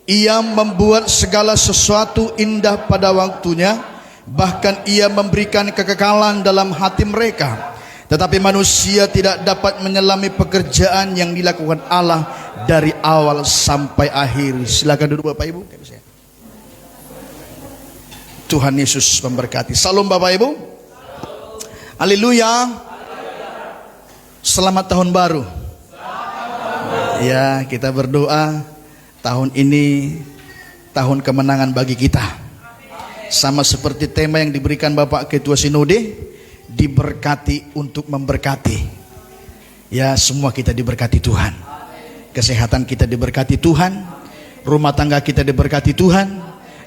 Ia membuat segala sesuatu indah pada waktunya, bahkan ia memberikan kekekalan dalam hati mereka. Tetapi manusia tidak dapat menyelami pekerjaan yang dilakukan Allah dari awal sampai akhir. Silakan duduk Bapak Ibu. Tuhan Yesus memberkati. Salam Bapak Ibu. Haleluya. Selamat tahun baru. Ya, kita berdoa tahun ini tahun kemenangan bagi kita. Sama seperti tema yang diberikan Bapak Ketua Sinode, diberkati untuk memberkati. Ya, semua kita diberkati Tuhan. Kesehatan kita diberkati Tuhan, rumah tangga kita diberkati Tuhan,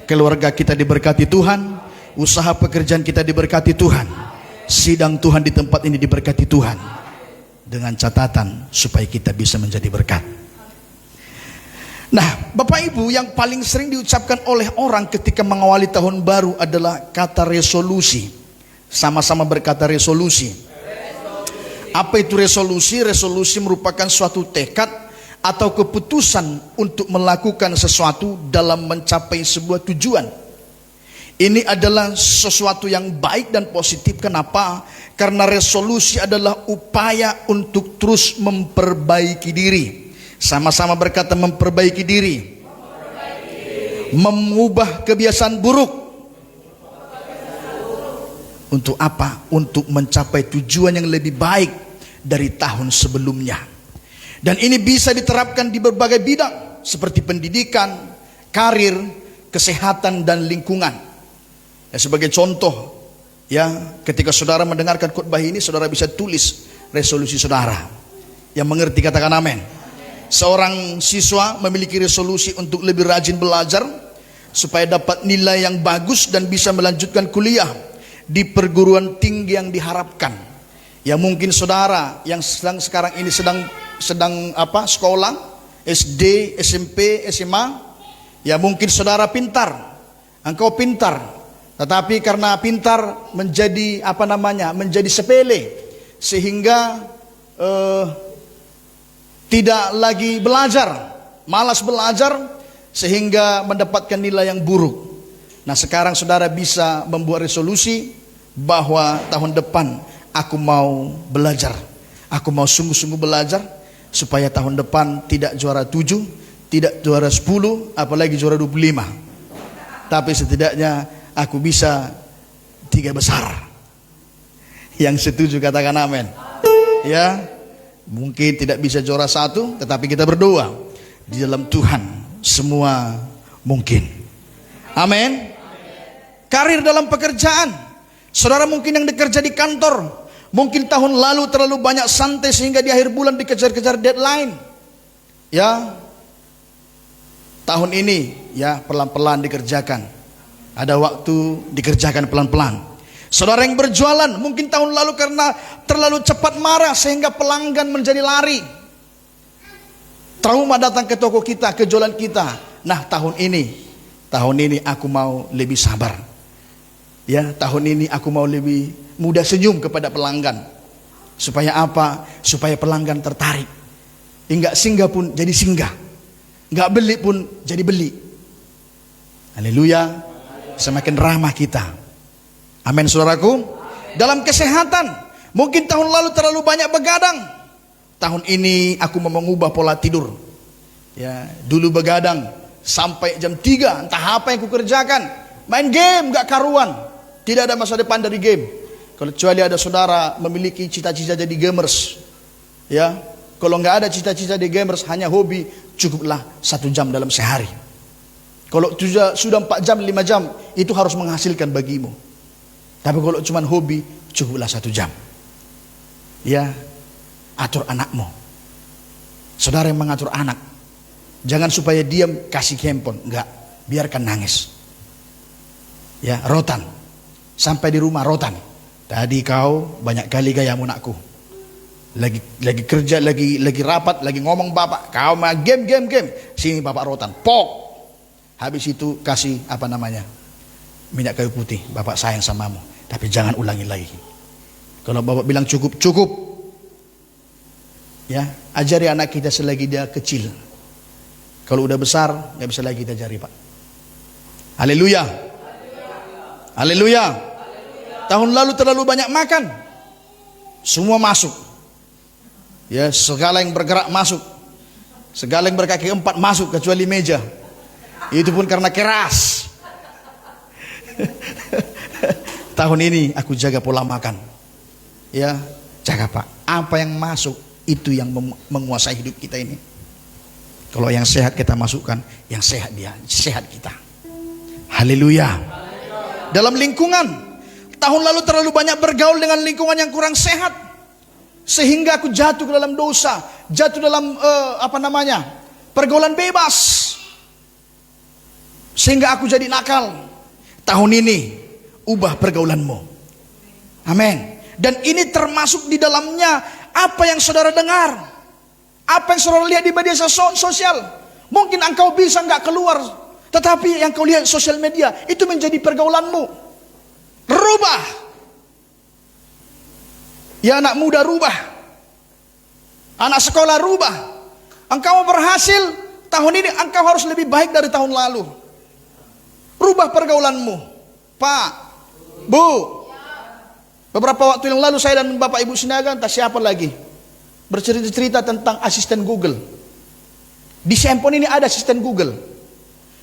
keluarga kita diberkati Tuhan, usaha pekerjaan kita diberkati Tuhan, sidang Tuhan di tempat ini diberkati Tuhan, dengan catatan supaya kita bisa menjadi berkat. Nah, Bapak Ibu, yang paling sering diucapkan oleh orang ketika mengawali tahun baru adalah kata resolusi. Sama-sama berkata resolusi. Apa itu resolusi? Resolusi merupakan suatu tekad atau keputusan untuk melakukan sesuatu dalam mencapai sebuah tujuan. Ini adalah sesuatu yang baik dan positif. Kenapa? Karena resolusi adalah upaya untuk terus memperbaiki diri. Sama-sama berkata memperbaiki diri. Mengubah kebiasaan buruk. Untuk apa? Untuk mencapai tujuan yang lebih baik dari tahun sebelumnya. Dan ini bisa diterapkan di berbagai bidang seperti pendidikan, karir, kesehatan dan lingkungan. Ya, sebagai contoh, ya, ketika saudara mendengarkan khotbah ini, saudara bisa tulis resolusi saudara. Yang mengerti katakan amin. Seorang siswa memiliki resolusi untuk lebih rajin belajar supaya dapat nilai yang bagus dan bisa melanjutkan kuliah di perguruan tinggi yang diharapkan. Ya, mungkin saudara yang sekarang ini sedang sekolah SD, SMP, SMA. Ya, mungkin saudara pintar, engkau pintar, tetapi karena pintar menjadi menjadi sepele sehingga tidak lagi belajar, malas belajar sehingga mendapatkan nilai yang buruk. Nah, sekarang saudara bisa membuat resolusi bahwa tahun depan aku mau belajar. Aku mau sungguh-sungguh belajar supaya tahun depan tidak juara 7, tidak juara 10, apalagi juara 25. Tapi setidaknya aku bisa 3 besar. Yang setuju katakan amin. Ya, mungkin tidak bisa juara 1, tetapi kita berdoa. Di dalam Tuhan semua mungkin. Amin. Karir dalam pekerjaan. Saudara mungkin yang bekerja di kantor, mungkin tahun lalu terlalu banyak santai sehingga di akhir bulan dikejar-kejar deadline. Ya, tahun ini ya pelan-pelan dikerjakan. Ada waktu dikerjakan pelan-pelan. Saudara yang berjualan, mungkin tahun lalu karena terlalu cepat marah sehingga pelanggan menjadi lari. Trauma datang ke toko kita, ke jualan kita. Nah, tahun ini aku mau lebih sabar. Ya, tahun ini aku mau lebih mudah senyum kepada pelanggan. Supaya apa? Supaya pelanggan tertarik. Enggak singgah pun jadi singgah. Enggak beli pun jadi beli. Haleluya. Semakin ramah kita. Amin saudaraku. Dalam kesehatan, mungkin tahun lalu terlalu banyak begadang. Tahun ini aku mau mengubah pola tidur. Ya, dulu begadang sampai jam 3, entah apa yang kukerjakan. Main game gak karuan. Tidak ada masa depan dari game. Kecuali ada saudara memiliki cita-cita jadi gamers. Ya, kalau nggak ada cita-cita jadi gamers, hanya hobi, cukuplah 1 jam dalam sehari. Kalau sudah 4 jam, 5 jam, itu harus menghasilkan bagimu. Tapi kalau cuma hobi, cukuplah 1 jam. Ya, atur anakmu. Saudara yang mengatur anak, jangan supaya diam kasih handphone, enggak, biarkan nangis. Ya, rotan. Sampai di rumah rotan. Tadi kau banyak kali gayamu nakku. Lagi kerja, lagi rapat, lagi ngomong bapak, kau mah game. Sini bapak rotan. Pok. Habis itu kasih minyak kayu putih. Bapak sayang samamu, tapi jangan ulangi lagi. Kalau bapak bilang cukup. Ya, ajari anak kita selagi dia kecil. Kalau udah besar, nggak bisa lagi kita cari, Pak. Haleluya. Haleluya. Tahun lalu terlalu banyak makan. Semua masuk. Ya, segala yang bergerak masuk. Segala yang berkaki 4 masuk kecuali meja. Itu pun karena keras. Tahun ini aku jaga pola makan. Ya, jaga, Pak. Apa yang masuk itu yang menguasai hidup kita ini. Kalau yang sehat kita masukkan, yang sehat dia, sehat kita. Haleluya. Dalam lingkungan, tahun lalu terlalu banyak bergaul dengan lingkungan yang kurang sehat, sehingga aku jatuh ke dalam dosa, jatuh dalam pergaulan bebas, sehingga aku jadi nakal. Tahun ini ubah pergaulanmu. Amin. Dan ini termasuk di dalamnya apa yang saudara dengar, apa yang saudara lihat di media sosial. Mungkin engkau bisa nggak keluar, tetapi yang kau lihat sosial media itu menjadi pergaulanmu. Rubah. Ya, anak muda rubah, anak sekolah rubah. Engkau berhasil tahun ini, engkau harus lebih baik dari tahun lalu. Rubah pergaulanmu, Pak, Bu. Beberapa waktu yang lalu saya dan Bapak Ibu Sinaga, entah siapa lagi, bercerita-cerita tentang asisten Google. Di handphone ini ada asisten Google.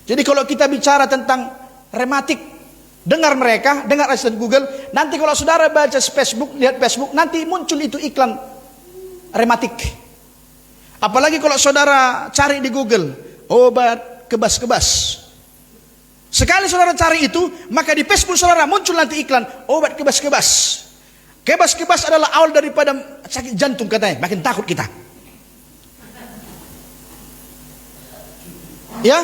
Jadi kalau kita bicara tentang rematik, dengar mereka, dengar asisten Google. Nanti kalau saudara baca Facebook, lihat Facebook, nanti muncul itu iklan rematik. Apalagi kalau saudara cari di Google, obat kebas-kebas. Sekali saudara cari itu, maka di Facebook saudara muncul nanti iklan obat kebas-kebas. Kebas-kebas adalah awal daripada sakit jantung katanya. Makin takut kita. Ya,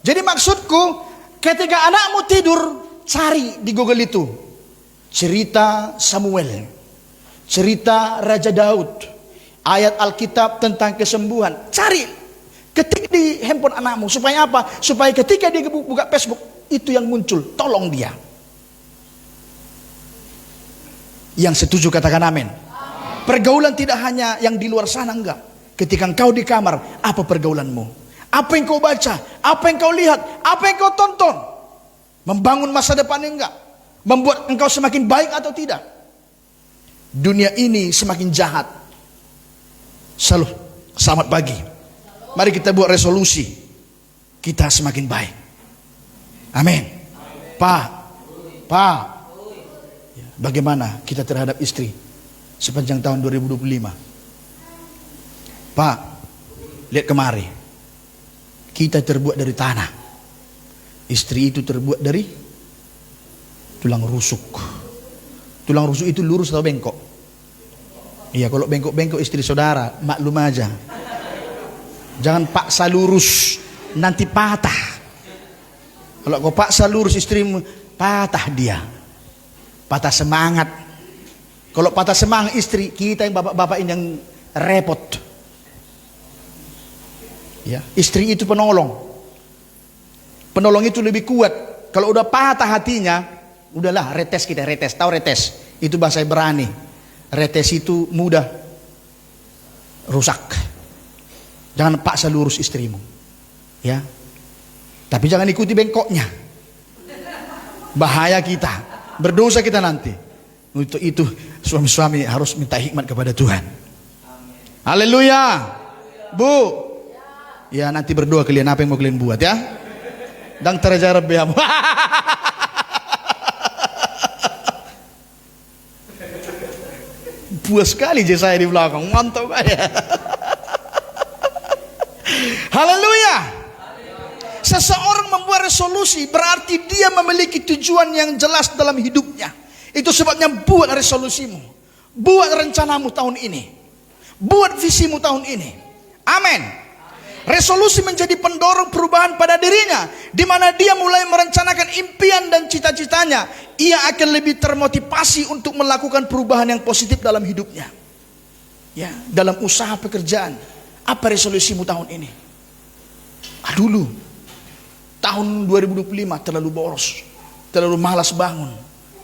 jadi maksudku, ketika anakmu tidur, cari di Google itu cerita Samuel, cerita Raja Daud, ayat Alkitab tentang kesembuhan. Cari. Ketik di handphone anakmu. Supaya apa? Supaya ketika dia buka Facebook, itu yang muncul. Tolong dia. Yang setuju katakan amin. Pergaulan tidak hanya yang di luar sana, enggak. Ketika engkau di kamar, apa pergaulanmu? Apa yang kau baca? Apa yang kau lihat? Apa yang kau tonton? Membangun masa depan enggak? Membuat engkau semakin baik atau tidak? Dunia ini semakin jahat. Selamat pagi. Mari kita buat resolusi, kita semakin baik. Amin. Pak, bagaimana kita terhadap istri sepanjang tahun 2025? Pak, lihat kemari, kita terbuat dari tanah, istri itu terbuat dari tulang rusuk. Tulang rusuk itu lurus atau bengkok? Iya, kalau bengkok-bengkok istri saudara, maklum aja. Jangan paksa lurus, nanti patah. Kalau kau paksa lurus istrimu, patah dia. Patah semangat. Kalau patah semangat istri, kita yang bapak-bapak ini yang repot. Ya, istri itu penolong. Penolong itu lebih kuat. Kalau udah patah hatinya, udahlah retes kita, retes. Tahu retes? Itu bahasa Ibrani. Retes itu mudah rusak. Jangan paksa lurus istrimu, ya. Tapi jangan ikuti bengkoknya. Bahaya kita, berdosa kita nanti. Untuk itu suami-suami harus minta hikmat kepada Tuhan. Haleluya, Bu. Ya, nanti berdoa kalian apa yang mau kalian buat, ya. Dan terjarab ya. Puas sekali je saya di belakang, mantap ya. Haleluya. Seseorang membuat resolusi berarti dia memiliki tujuan yang jelas dalam hidupnya. Itu sebabnya buat resolusimu, buat rencanamu tahun ini, buat visimu tahun ini. Amin. Resolusi menjadi pendorong perubahan pada dirinya, di mana dia mulai merencanakan impian dan cita-citanya. Ia akan lebih termotivasi untuk melakukan perubahan yang positif dalam hidupnya. Ya, dalam usaha pekerjaan. Apa resolusimu tahun ini? Dulu tahun 2025 terlalu boros, terlalu malas bangun.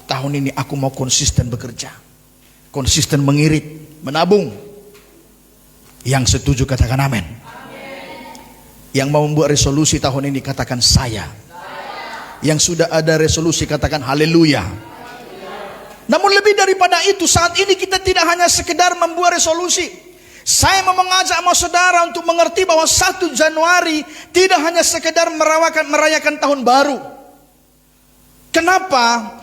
Tahun ini aku mau konsisten bekerja, konsisten mengirit, menabung. Yang setuju katakan amin. Yang mau membuat resolusi tahun ini katakan saya. Yang sudah ada resolusi katakan haleluya. Namun lebih daripada itu, saat ini kita tidak hanya sekedar membuat resolusi. Saya mau mengajak sama saudara untuk mengerti bahwa 1 Januari tidak hanya sekedar merayakan tahun baru. Kenapa?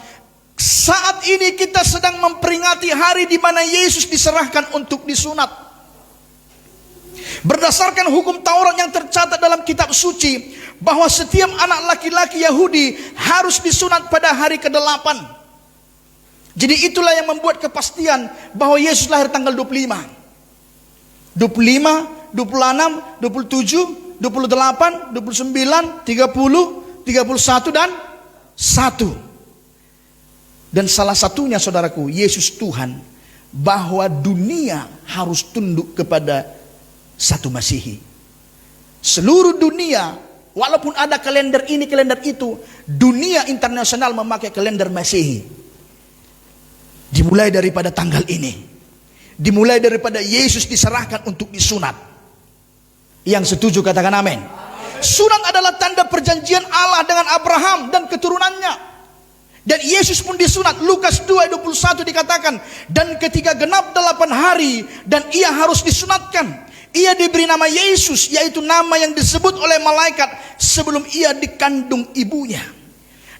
Saat ini kita sedang memperingati hari di mana Yesus diserahkan untuk disunat. Berdasarkan hukum Taurat yang tercatat dalam kitab suci, bahwa setiap anak laki-laki Yahudi harus disunat pada hari ke-8. Jadi itulah yang membuat kepastian bahwa Yesus lahir tanggal 25. 25, 26, 27, 28, 29, 30, 31 dan 1. Dan salah satunya saudaraku, Yesus Tuhan, bahwa dunia harus tunduk kepada satu Masihi. Seluruh dunia, walaupun ada kalender ini, kalender itu, dunia internasional memakai kalender Masihi. Dimulai daripada tanggal ini. Dimulai daripada Yesus diserahkan untuk disunat. Yang setuju katakan amin. Sunat adalah tanda perjanjian Allah dengan Abraham dan keturunannya. Dan Yesus pun disunat. Lukas 2:21 dikatakan, dan ketika genap 8 hari dan ia harus disunatkan, ia diberi nama Yesus, yaitu nama yang disebut oleh malaikat sebelum ia dikandung ibunya.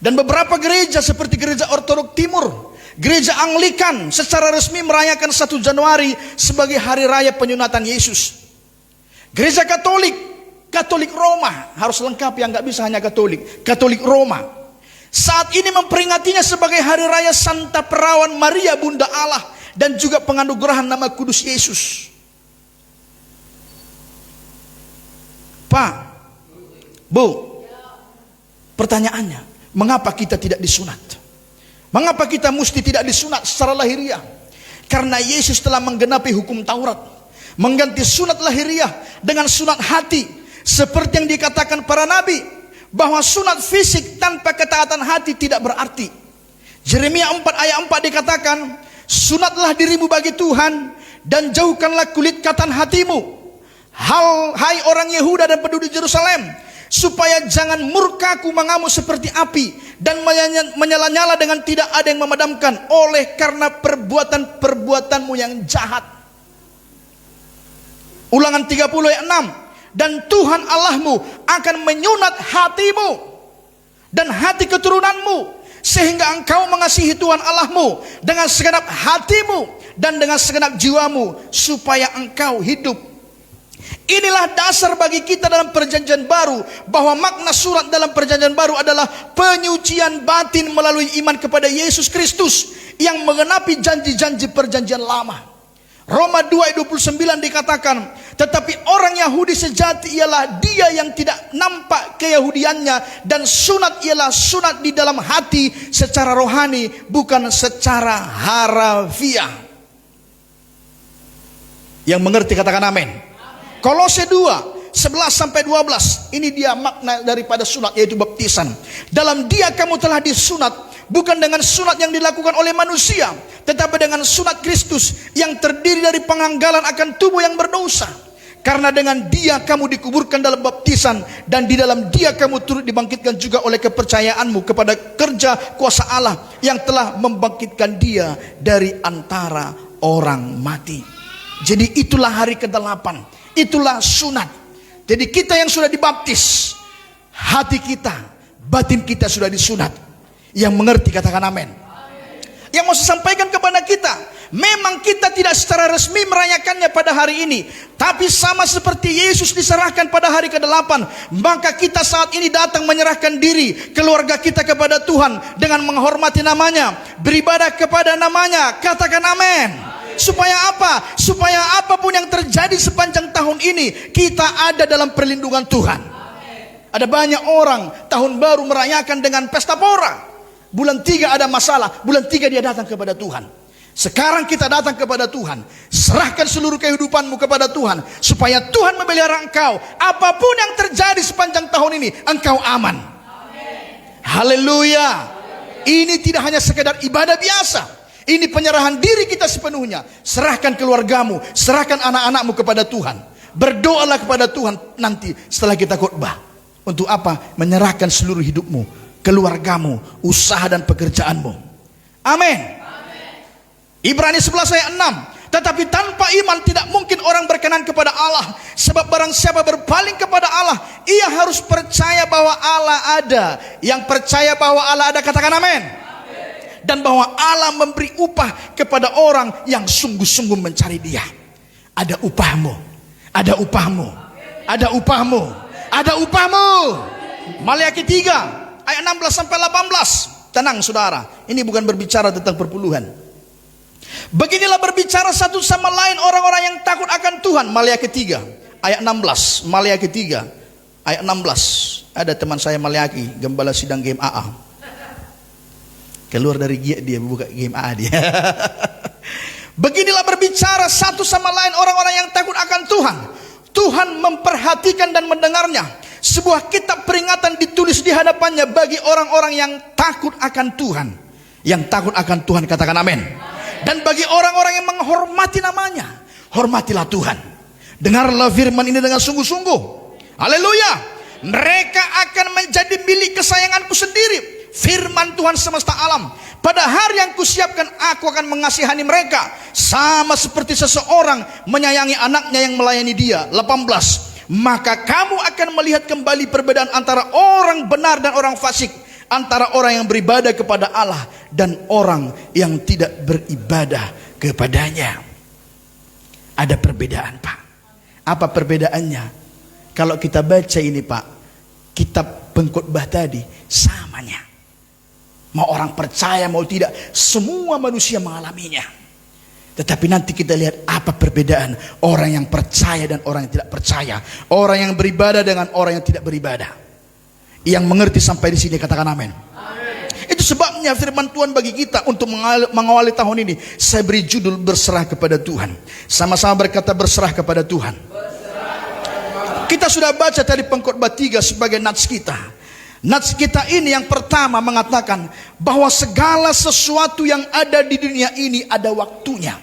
Dan beberapa gereja seperti gereja Ortodok Timur, gereja Anglikan secara resmi merayakan 1 Januari sebagai hari raya penyunatan Yesus. Gereja Katolik, Katolik Roma, harus lengkap ya, nggak bisa hanya Katolik, Katolik Roma, saat ini memperingatinya sebagai hari raya Santa Perawan Maria Bunda Allah dan juga penganugerahan nama kudus Yesus. Pak, Bu, pertanyaannya, mengapa kita tidak disunat? Mengapa kita mesti tidak disunat secara lahiriah? Karena Yesus telah menggenapi hukum Taurat, mengganti sunat lahiriah dengan sunat hati, seperti yang dikatakan para nabi, bahwa sunat fisik tanpa ketaatan hati tidak berarti. Yeremia 4 ayat 4 dikatakan, sunatlah dirimu bagi Tuhan dan jauhkanlah kulit katan hatimu, hai orang Yehuda dan penduduk Yerusalem, supaya jangan murkaku mengamuk seperti api dan menyala-nyala dengan tidak ada yang memadamkan oleh karena perbuatan-perbuatanmu yang jahat. Ulangan 30 ayat 6, dan Tuhan Allahmu akan menyunat hatimu dan hati keturunanmu, sehingga engkau mengasihi Tuhan Allahmu dengan segenap hatimu dan dengan segenap jiwamu, supaya engkau hidup. Inilah dasar bagi kita dalam perjanjian baru, bahwa makna surat dalam perjanjian baru adalah penyucian batin melalui iman kepada Yesus Kristus yang menggenapi janji-janji perjanjian lama. Roma 2:29 dikatakan, tetapi orang Yahudi sejati ialah dia yang tidak nampak keyahudiannya, dan sunat ialah sunat di dalam hati secara rohani, bukan secara harafiah. Yang mengerti katakan amin. Kolose 2:11-12, ini dia makna daripada sunat, yaitu baptisan. Dalam dia kamu telah disunat, bukan dengan sunat yang dilakukan oleh manusia, tetapi dengan sunat Kristus yang terdiri dari penganggalan akan tubuh yang berdosa. Karena dengan dia kamu dikuburkan dalam baptisan, dan di dalam dia kamu turut dibangkitkan juga oleh kepercayaanmu kepada kerja kuasa Allah yang telah membangkitkan dia dari antara orang mati. Jadi itulah hari ke-8, itulah sunat. Jadi kita yang sudah dibaptis, hati kita, batin kita sudah disunat. Yang mengerti katakan amin. Yang mau saya sampaikan kepada kita, memang kita tidak secara resmi merayakannya pada hari ini, tapi sama seperti Yesus diserahkan pada hari ke-8, maka kita saat ini datang menyerahkan diri, keluarga kita kepada Tuhan dengan menghormati namanya, beribadah kepada namanya. Katakan amin. Supaya apa? Supaya apapun yang terjadi sepanjang tahun ini, kita ada dalam perlindungan Tuhan. Ada banyak orang tahun baru merayakan dengan pesta pora. Bulan 3 ada masalah, bulan 3 dia datang kepada Tuhan. Sekarang kita datang kepada Tuhan, serahkan seluruh kehidupanmu kepada Tuhan, supaya Tuhan memelihara engkau. Apapun yang terjadi sepanjang tahun ini, engkau aman. Haleluya. Ini tidak hanya sekedar ibadah biasa, ini penyerahan diri kita sepenuhnya. Serahkan keluargamu, serahkan anak-anakmu kepada Tuhan. Berdoalah kepada Tuhan nanti setelah kita khotbah. Untuk apa? Menyerahkan seluruh hidupmu, keluargamu, usaha dan pekerjaanmu. Amin. Ibrani 11 ayat 6. Tetapi tanpa iman tidak mungkin orang berkenan kepada Allah. Sebab barang siapa berpaling kepada Allah, ia harus percaya bahwa Allah ada. Yang percaya bahwa Allah ada, katakan amin. Dan bahwa Allah memberi upah kepada orang yang sungguh-sungguh mencari Dia. Ada upahmu, ada upahmu, ada upahmu, ada upahmu. Maliaki 3 ayat 16 sampai 18. Tenang saudara, ini bukan berbicara tentang perpuluhan. Beginilah berbicara satu sama lain orang-orang yang takut akan Tuhan. Maliaki 3 ayat 16. Maliaki 3 ayat 16. Ada teman saya Maliaki, gembala sidang game AA. Keluar dari GIA dia, buka game AA dia. Beginilah berbicara satu sama lain orang-orang yang takut akan Tuhan. Tuhan memperhatikan dan mendengarnya. Sebuah kitab peringatan ditulis di hadapannya bagi orang-orang yang takut akan Tuhan. Yang takut akan Tuhan, katakan amin. Dan bagi orang-orang yang menghormati namanya, hormatilah Tuhan. Dengarlah firman ini dengan sungguh-sungguh. Haleluya. Mereka akan menjadi milik kesayanganku sendiri. Firman Tuhan semesta alam. Pada hari yang kusiapkan, aku akan mengasihani mereka. Sama seperti seseorang menyayangi anaknya yang melayani dia. 18. Maka kamu akan melihat kembali perbedaan antara orang benar dan orang fasik. Antara orang yang beribadah kepada Allah dan orang yang tidak beribadah kepadanya. Ada perbedaan, Pak. Apa perbedaannya? Kalau kita baca ini, Pak, kitab pengkhotbah tadi, samanya. Mau orang percaya mau tidak, semua manusia mengalaminya. Tetapi nanti kita lihat apa perbedaan orang yang percaya dan orang yang tidak percaya. Orang yang beribadah dengan orang yang tidak beribadah. Yang mengerti sampai di sini, katakan amin. Itu sebabnya firman Tuhan bagi kita untuk mengawali tahun ini, saya beri judul berserah kepada Tuhan. Sama-sama berkata berserah kepada Tuhan. Kita sudah baca tadi pengkhotbah 3 sebagai nats kita. Nats kita ini yang pertama mengatakan bahwa segala sesuatu yang ada di dunia ini ada waktunya.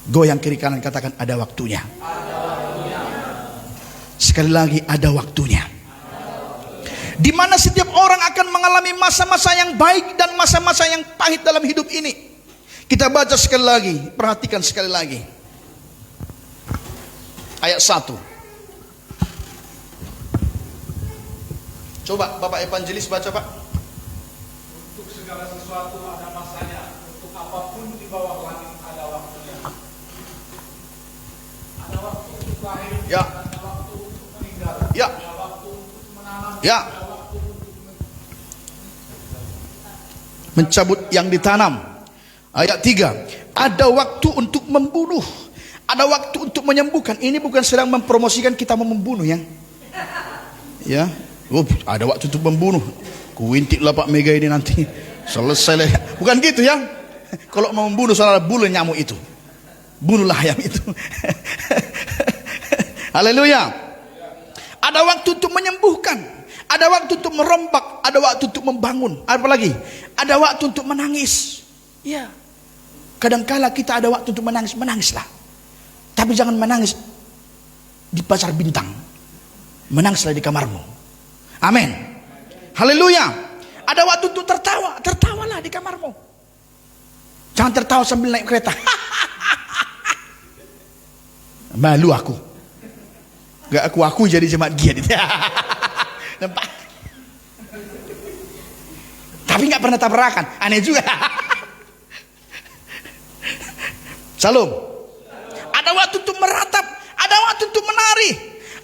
Goyang kiri kanan, katakan ada waktunya. Sekali lagi, ada waktunya. Di mana setiap orang akan mengalami masa-masa yang baik dan masa-masa yang pahit dalam hidup ini. Kita baca sekali lagi, perhatikan sekali lagi. Ayat 1. Coba Bapak Evangelis baca, Pak. Untuk segala sesuatu ada masanya, untuk apapun di bawah langit ada waktunya. Ada waktu untuk lahir, Ya. ada waktu untuk meninggal, Ya. ada waktu untuk menanam, Ya. ada waktu untuk Mencabut yang ditanam. Ayat 3. Ada waktu untuk membunuh, ada waktu untuk menyembuhkan. Ini bukan sedang mempromosikan kita mau membunuh ya. Ya. Ada waktu untuk membunuh. Kuintiklah Pak Mega ini nanti. Selesai lah. Bukan gitu ya. Kalau mau membunuh salah bulan nyamuk itu. Bunuhlah ayam itu. Haleluya. Ada waktu untuk menyembuhkan. Ada waktu untuk merombak, ada waktu untuk membangun. Apa lagi? Ada waktu untuk menangis. Ya. Kadangkala kita ada waktu untuk menangis, menangislah. Tapi jangan menangis di pasar bintang. Menangislah di kamarmu. Amin. Haleluya. Ada waktu untuk tertawa, tertawalah di kamarmu. Jangan tertawa sambil naik kereta. Malu aku. Gak aku jadi jemaat giat itu. Nampak? Tapi nggak pernah tabrakan, aneh juga. Salam. Ada waktu untuk meratap, ada waktu untuk menari,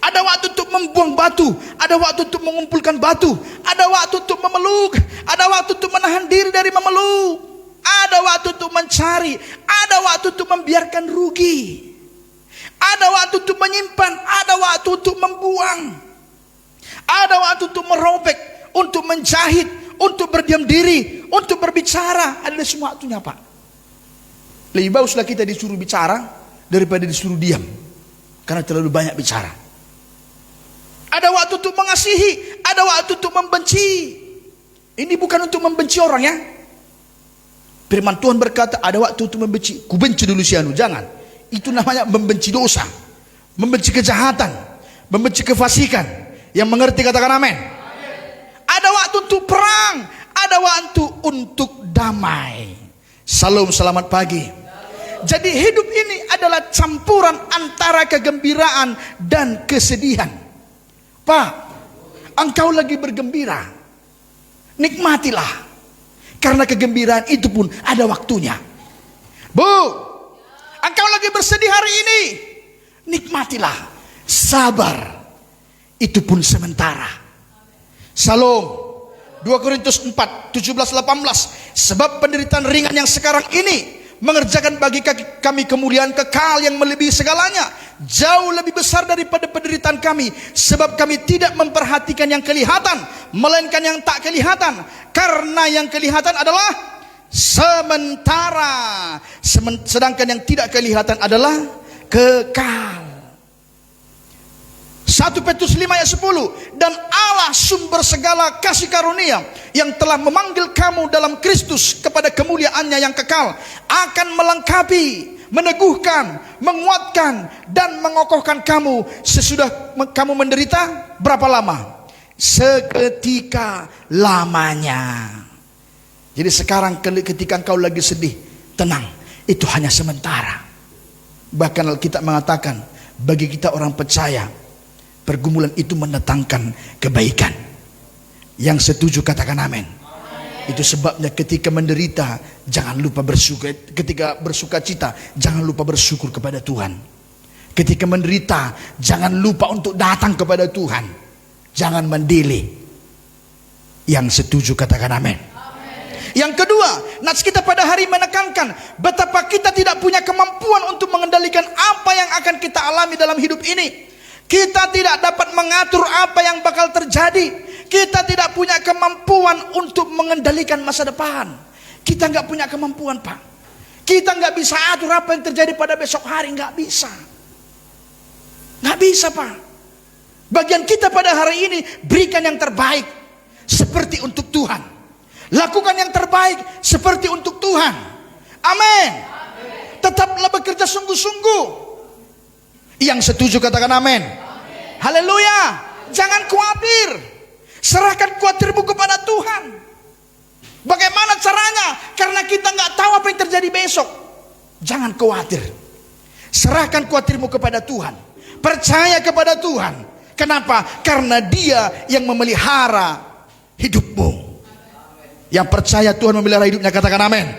ada waktu untuk membuang batu, ada waktu untuk mengumpulkan batu, ada waktu untuk memeluk, ada waktu untuk menahan diri dari memeluk, ada waktu untuk mencari, ada waktu untuk membiarkan rugi, ada waktu untuk menyimpan, ada waktu untuk membuang. Ada waktu untuk merobek, untuk menjahit, untuk berdiam diri, untuk berbicara. Ada semua waktunya, Pak. Lebih baguslah kita disuruh bicara daripada disuruh diam, karena terlalu banyak bicara. Ada waktu untuk mengasihi, ada waktu untuk membenci. Ini bukan untuk membenci orang ya. Firman Tuhan berkata ada waktu untuk membenci. Ku benci dulu si anu, jangan. Itu namanya membenci dosa. membenci kejahatan, membenci kefasikan. Yang mengerti katakan amin. Ada waktu untuk perang, ada waktu untuk damai. Salam, selamat pagi. Jadi hidup ini adalah campuran antara kegembiraan dan kesedihan. Pak, engkau lagi bergembira, nikmatilah. Karena kegembiraan itu pun ada waktunya. Bu, engkau lagi bersedih hari ini, nikmatilah. Sabar, itu pun sementara. Salam. 2 Korintus 4, 17-18. Sebab penderitaan ringan yang sekarang ini mengerjakan bagi kami kemuliaan kekal yang melebihi segalanya, jauh lebih besar daripada penderitaan kami. Sebab kami tidak memperhatikan yang kelihatan, melainkan yang tak kelihatan. Karena yang kelihatan adalah sementara, sedangkan yang tidak kelihatan adalah kekal. 1 Petrus 5 ayat 10. Dan Allah sumber segala kasih karunia, yang telah memanggil kamu dalam Kristus kepada kemuliaannya yang kekal, akan melengkapi, meneguhkan, menguatkan, dan mengokohkan kamu sesudah kamu menderita berapa lama? Seketika lamanya. Jadi sekarang ketika engkau lagi sedih, tenang, itu hanya sementara. Bahkan Alkitab mengatakan, bagi kita orang percaya, pergumulan itu mendatangkan kebaikan. Yang setuju katakan amin. Itu sebabnya ketika menderita, jangan lupa bersyukur. Ketika bersuka cita, jangan lupa bersyukur kepada Tuhan. Ketika menderita, jangan lupa untuk datang kepada Tuhan. Jangan mendelay. Yang setuju katakan amin. Yang kedua, nats kita pada hari menekankan betapa kita tidak punya kemampuan untuk mengendalikan apa yang akan kita alami dalam hidup ini. Kita tidak dapat mengatur apa yang bakal terjadi. Kita tidak punya kemampuan untuk mengendalikan masa depan. Kita nggak punya kemampuan, Pak. Kita nggak bisa atur apa yang terjadi pada besok hari. Nggak bisa. Nggak bisa, Pak. Bagian kita pada hari ini, berikan yang terbaik seperti untuk Tuhan. Lakukan yang terbaik seperti untuk Tuhan. Amin. Tetaplah bekerja sungguh-sungguh. Yang setuju katakan amin. Haleluya. Jangan khawatir. Serahkan khawatirmu kepada Tuhan. Bagaimana caranya? Karena kita nggak tahu apa yang terjadi besok. Jangan khawatir. Serahkan khawatirmu kepada Tuhan. Percaya kepada Tuhan. Kenapa? Karena Dia yang memelihara hidupmu. Yang percaya Tuhan memelihara hidupnya katakan amin.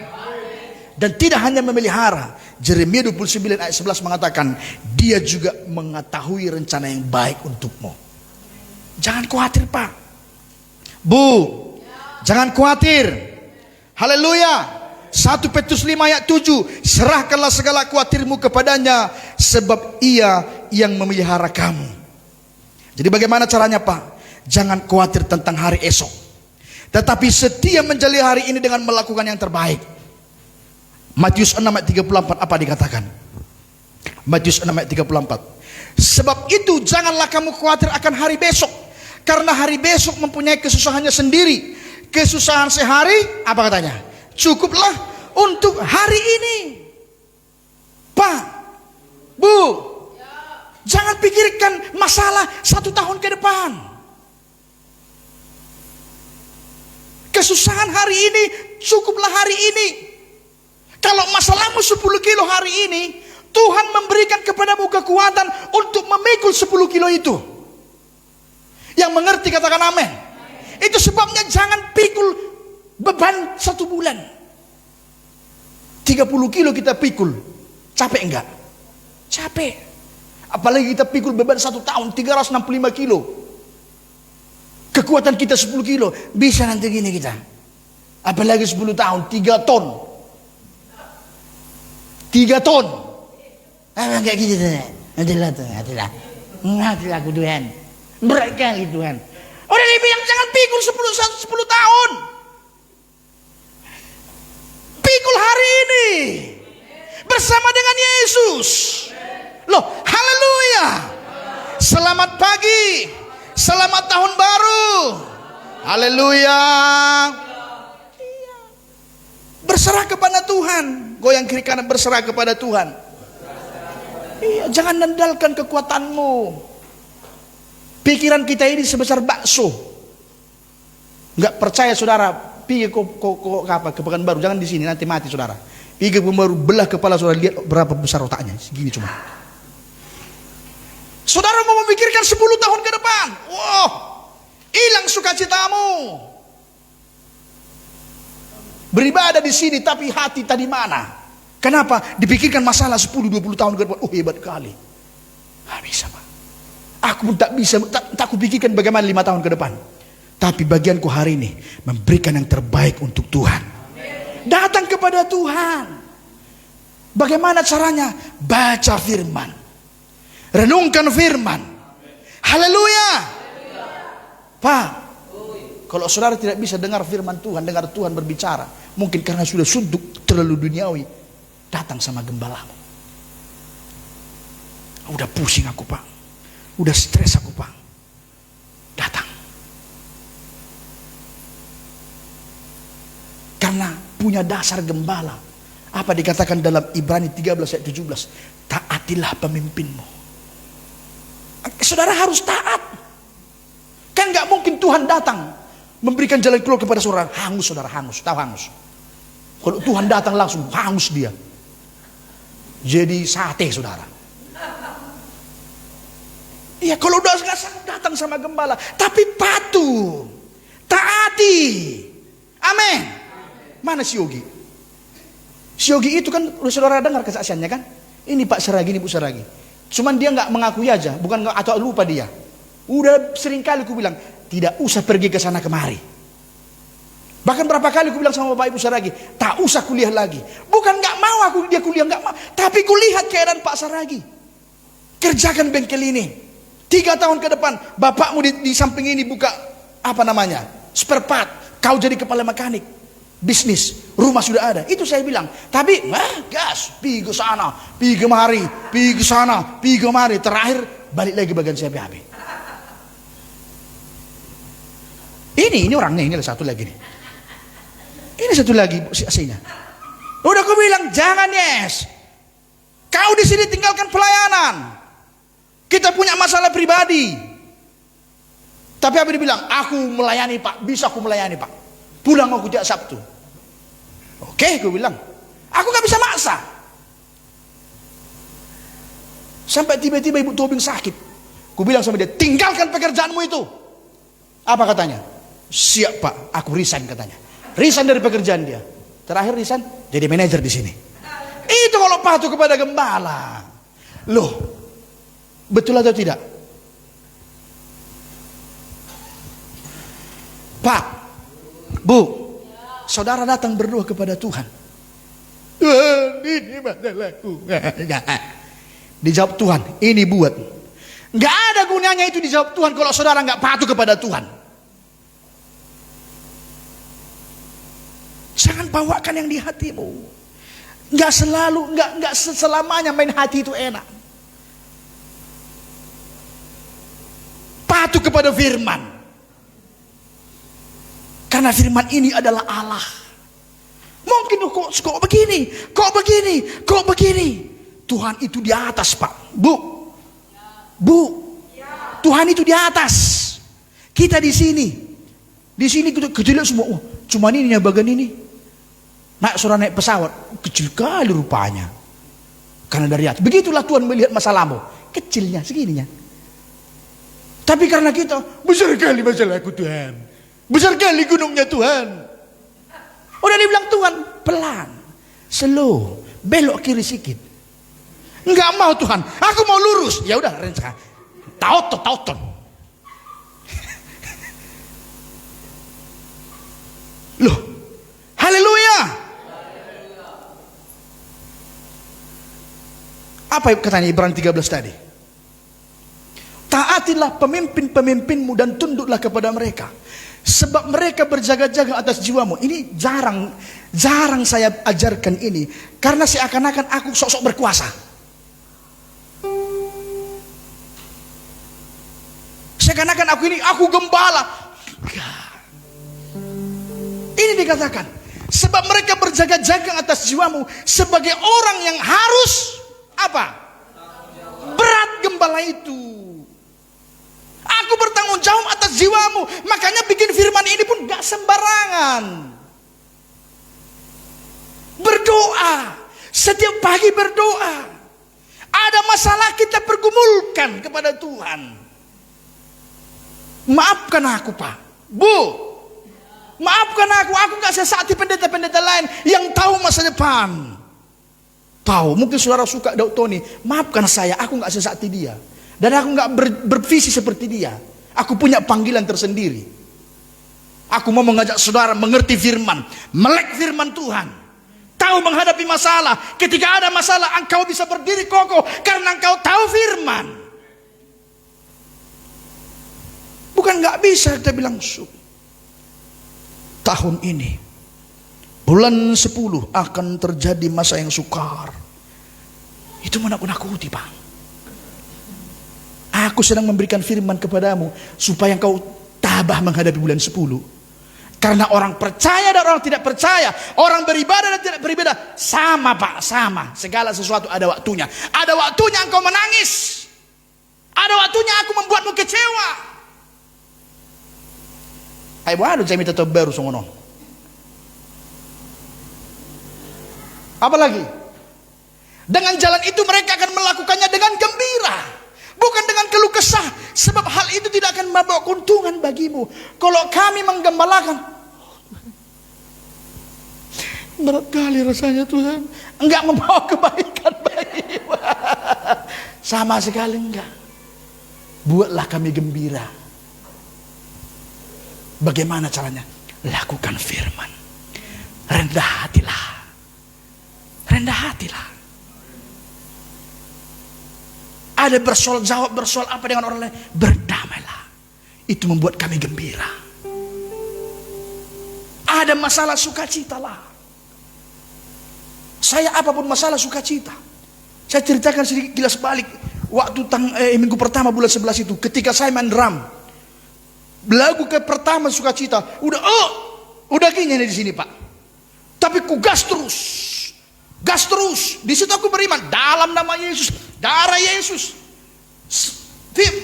Dan tidak hanya memelihara. Yeremia 29 ayat 11 mengatakan, Dia juga mengetahui rencana yang baik untukmu. Jangan khawatir, Pak. Bu, jangan khawatir. Haleluya. 1 Petrus 5 ayat 7. Serahkanlah segala khawatirmu kepadanya, sebab Ia yang memelihara kamu. Jadi bagaimana caranya, Pak? Jangan khawatir tentang hari esok, tetapi setia menjalani hari ini dengan melakukan yang terbaik. Matius 6 ayat 34 apa dikatakan? Matius 6 ayat 34. Sebab itu janganlah kamu khawatir akan hari besok, karena hari besok mempunyai kesusahannya sendiri. Kesusahan sehari, apa katanya? Cukuplah untuk hari ini. Pak, Bu, jangan pikirkan masalah 1 tahun ke depan. Kesusahan hari ini, cukuplah hari ini. Kalau masalahmu 10 kilo hari ini, Tuhan memberikan kepadamu kekuatan untuk memikul 10 kilo itu. Yang mengerti katakan amin. Itu sebabnya jangan pikul beban 1 bulan. 30 kilo kita pikul, capek enggak? Capek. Apalagi kita pikul beban 1 tahun, 365 kilo. Kekuatan kita 10 kilo, bisa nanti gini kita. Apalagi 10 tahun, 3 ton. 3 ton. Kayak gitu tuh. Nantilah aku Tuhan. Berat kali Tuhan. Udah dibilang jangan pikul 10 tahun. Pikul hari ini. Bersama dengan Yesus. Loh, haleluya. Selamat pagi. Selamat tahun baru. Haleluya. Berserah kepada Tuhan. Goyang kiri kanan, berserah kepada Tuhan. Iya, jangan andalkan kekuatanmu. Pikiran kita ini sebesar bakso. Nggak percaya saudara, pergi ke Pekanbaru, jangan di sini nanti mati saudara. Pergi ke Pekanbaru, belah kepala saudara, lihat berapa besar otaknya, segini cuma. Saudara mau memikirkan 10 tahun ke depan, wow, hilang sukacitamu. Beribadah di sini tapi hati tadi mana? Kenapa? Dipikirkan masalah 10-20 tahun ke depan. Oh hebat kali. Nggak bisa Pak. Aku pun tak bisa, tak kupikirkan bagaimana 5 tahun ke depan. Tapi bagianku hari ini memberikan yang terbaik untuk Tuhan. Datang kepada Tuhan. Bagaimana caranya? Baca firman. Renungkan firman. Haleluya. Pak, kalau saudara tidak bisa dengar firman Tuhan, dengar Tuhan berbicara, mungkin karena sudah suntuk terlalu duniawi, datang sama gembalamu. Udah pusing aku Pak, udah stres aku Pak, datang. Karena punya dasar gembala. Apa dikatakan dalam Ibrani 13 ayat 17? Taatilah pemimpinmu. Saudara harus taat. Kan gak mungkin Tuhan datang memberikan jalan keluar kepada saudara. Hangus saudara, hangus. Tahu hangus? Kalau Tuhan datang langsung hangus dia. Jadi sate saudara. Iya, kalau udah datang sama gembala, tapi patuh, taati. Amin. Mana si Yogi? Si Yogi itu kan udah saudara dengar kesaksiannya kan? Ini Pak Seragi, ini Bu Seragi. Cuman dia nggak mengakui aja, bukan atau lupa dia. Udah sering kali aku bilang, tidak usah pergi ke sana kemari. Bahkan berapa kali aku bilang sama Bapak Ibu Saragi, tak usah kuliah lagi. Bukan nggak mau aku dia kuliah, nggak mau. Tapi kulihat keadaan Pak Saragi. Kerjakan bengkel ini. 3 tahun ke depan, bapakmu di samping ini buka apa namanya, spare part. Kau jadi kepala mekanik, bisnis, rumah sudah ada. Itu saya bilang. Tapi gas, pergi ke sana, pergi kemari, pergi ke sana, pergi kemari. Terakhir balik lagi bagian CPAB. Ini orangnya, ini satu lagi nih. Ini satu lagi aslinya. Udah aku bilang jangan yes. Kau di sini tinggalkan pelayanan. Kita punya masalah pribadi. Tapi apa dibilang? Aku melayani Pak, bisa aku melayani Pak. Pulang aku tiap Sabtu. Oke, aku bilang. Aku gak bisa maksa. Sampai tiba-tiba Ibu Tobing sakit. Aku bilang sama dia, tinggalkan pekerjaanmu itu. Apa katanya? Siap Pak, aku resign katanya. Resign dari pekerjaan dia. Terakhir resign jadi manajer di sini. Itu kalau patuh kepada gembala. Loh, betul atau tidak? Pak, Bu, saudara datang berdoa kepada Tuhan. Ini masalahku. Dijawab Tuhan, ini buat. Gak ada gunanya itu dijawab Tuhan kalau saudara gak patuh kepada Tuhan. Jangan bawakan yang di hatimu. Nggak selamanya main hati itu enak. Patuh kepada firman. Karena firman ini adalah Allah. Mungkin kok begini. Tuhan itu di atas Pak. Bu. Tuhan itu di atas. Kita di sini. Di sini kita kecil semua. Cuma ini bagian ini. Naik pesawat, kecil kali rupanya. Karena dari atas. Begitulah Tuhan melihat masalahmu. Kecilnya, segininya. Tapi karena kita, besar kali masalahku Tuhan. Besar kali gunungnya Tuhan. Udah dibilang Tuhan, pelan. Slow. Belok kiri sedikit. Enggak mau Tuhan, aku mau lurus. Ya udah, rencana. Tauton. Loh, haleluya. Apa katanya Ibrani 13 tadi? Taatilah pemimpin-pemimpinmu dan tunduklah kepada mereka. Sebab mereka berjaga-jaga atas jiwamu. Ini jarang saya ajarkan ini. Karena seakan-akan aku sok-sok berkuasa. Seakan-akan aku gembala. Ini dikatakan. Sebab mereka berjaga-jaga atas jiwamu. Sebagai orang yang harus apa? Berat gembala itu. Aku bertanggung jawab atas jiwamu. Makanya bikin firman ini pun gak sembarangan. Berdoa. Setiap pagi berdoa. Ada masalah kita pergumulkan kepada Tuhan. Maafkan aku, Pak. Bu, maafkan aku gak sesati pendeta-pendeta lain yang tahu masa depan. Tahu, mungkin saudara suka Daud Tony. Maafkan saya, aku gak sesati dia. Dan aku gak bervisi seperti dia. Aku punya panggilan tersendiri. Aku mau mengajak saudara mengerti firman. Melek firman Tuhan. Tahu menghadapi masalah. Ketika ada masalah, engkau bisa berdiri kokoh. Karena engkau tahu firman. Bukan gak bisa kita bilang tahun ini bulan 10 akan terjadi masa yang sukar. Itu menakut-nakuti, Pak. Aku sedang memberikan firman kepadamu supaya engkau tabah menghadapi bulan 10. Karena orang percaya dan orang tidak percaya, orang beribadah dan tidak beribadah, sama, Pak, sama. Segala sesuatu ada waktunya. Ada waktunya engkau menangis. Ada waktunya aku membuatmu kecewa. Ayo waduh saya minta baru songonon. Apa lagi? Dengan jalan itu mereka akan melakukannya dengan gembira, bukan dengan keluh kesah, sebab hal itu tidak akan membawa keuntungan bagimu. Kalau kami menggembalakan, berat kali rasanya Tuhan, enggak membawa kebaikan bagimu. Sama sekali enggak. Buatlah kami gembira. Bagaimana caranya? Lakukan firman. Rendah hatilah. Rendah hatilah. Ada bersoal apa dengan orang lain? Berdamailah. Itu membuat kami gembira. Ada masalah, sukacitalah. Saya apapun masalah, sukacita. Saya ceritakan sedikit kilas balik. Waktu minggu pertama bulan 11 itu, ketika saya main drum, lagu ke pertama sukacita, udah kayaknya di sini, Pak. Tapi ku gas terus. Di situ aku beriman dalam nama Yesus, darah Yesus.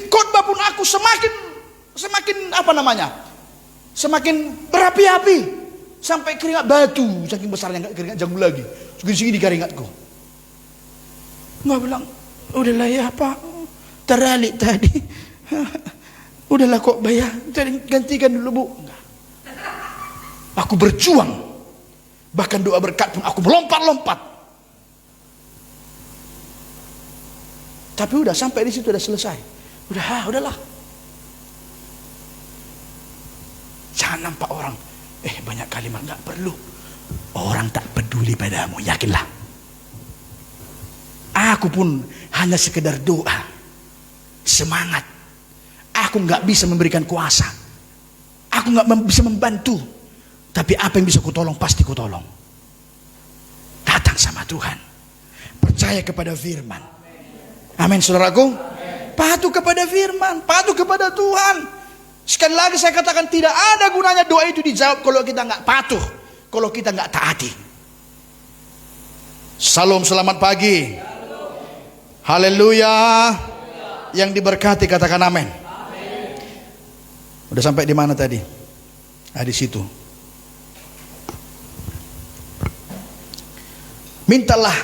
Khotbah pun aku semakin apa namanya? Semakin berapi-api sampai keringat batu, saking besarnya enggak keringat jagung lagi. Segini keringatku. Nggak bilang, udahlah ya Pak, teralik tadi. Udahlah kok bayar, gantikan dulu Bu. Enggak. Aku berjuang. Bahkan doa berkat pun aku melompat-lompat. Tapi udah sampai di situ, udah selesai. Udahlah. Jangan nampak orang, banyak kalimat nggak perlu. Orang tak peduli padamu, yakinlah. Aku pun hanya sekedar doa, semangat. Aku nggak bisa memberikan kuasa. Aku nggak bisa membantu. Tapi apa yang bisa kutolong, pasti kutolong. Datang sama Tuhan. Percaya kepada firman. Amin, saudaraku. Patuh kepada firman, patuh kepada Tuhan. Sekali lagi saya katakan, tidak ada gunanya doa itu dijawab kalau kita nggak patuh, kalau kita nggak taati. Salam, selamat pagi. Haleluya. Yang diberkati katakan amin. Udah sampai di mana tadi? Di situ. Mintalah,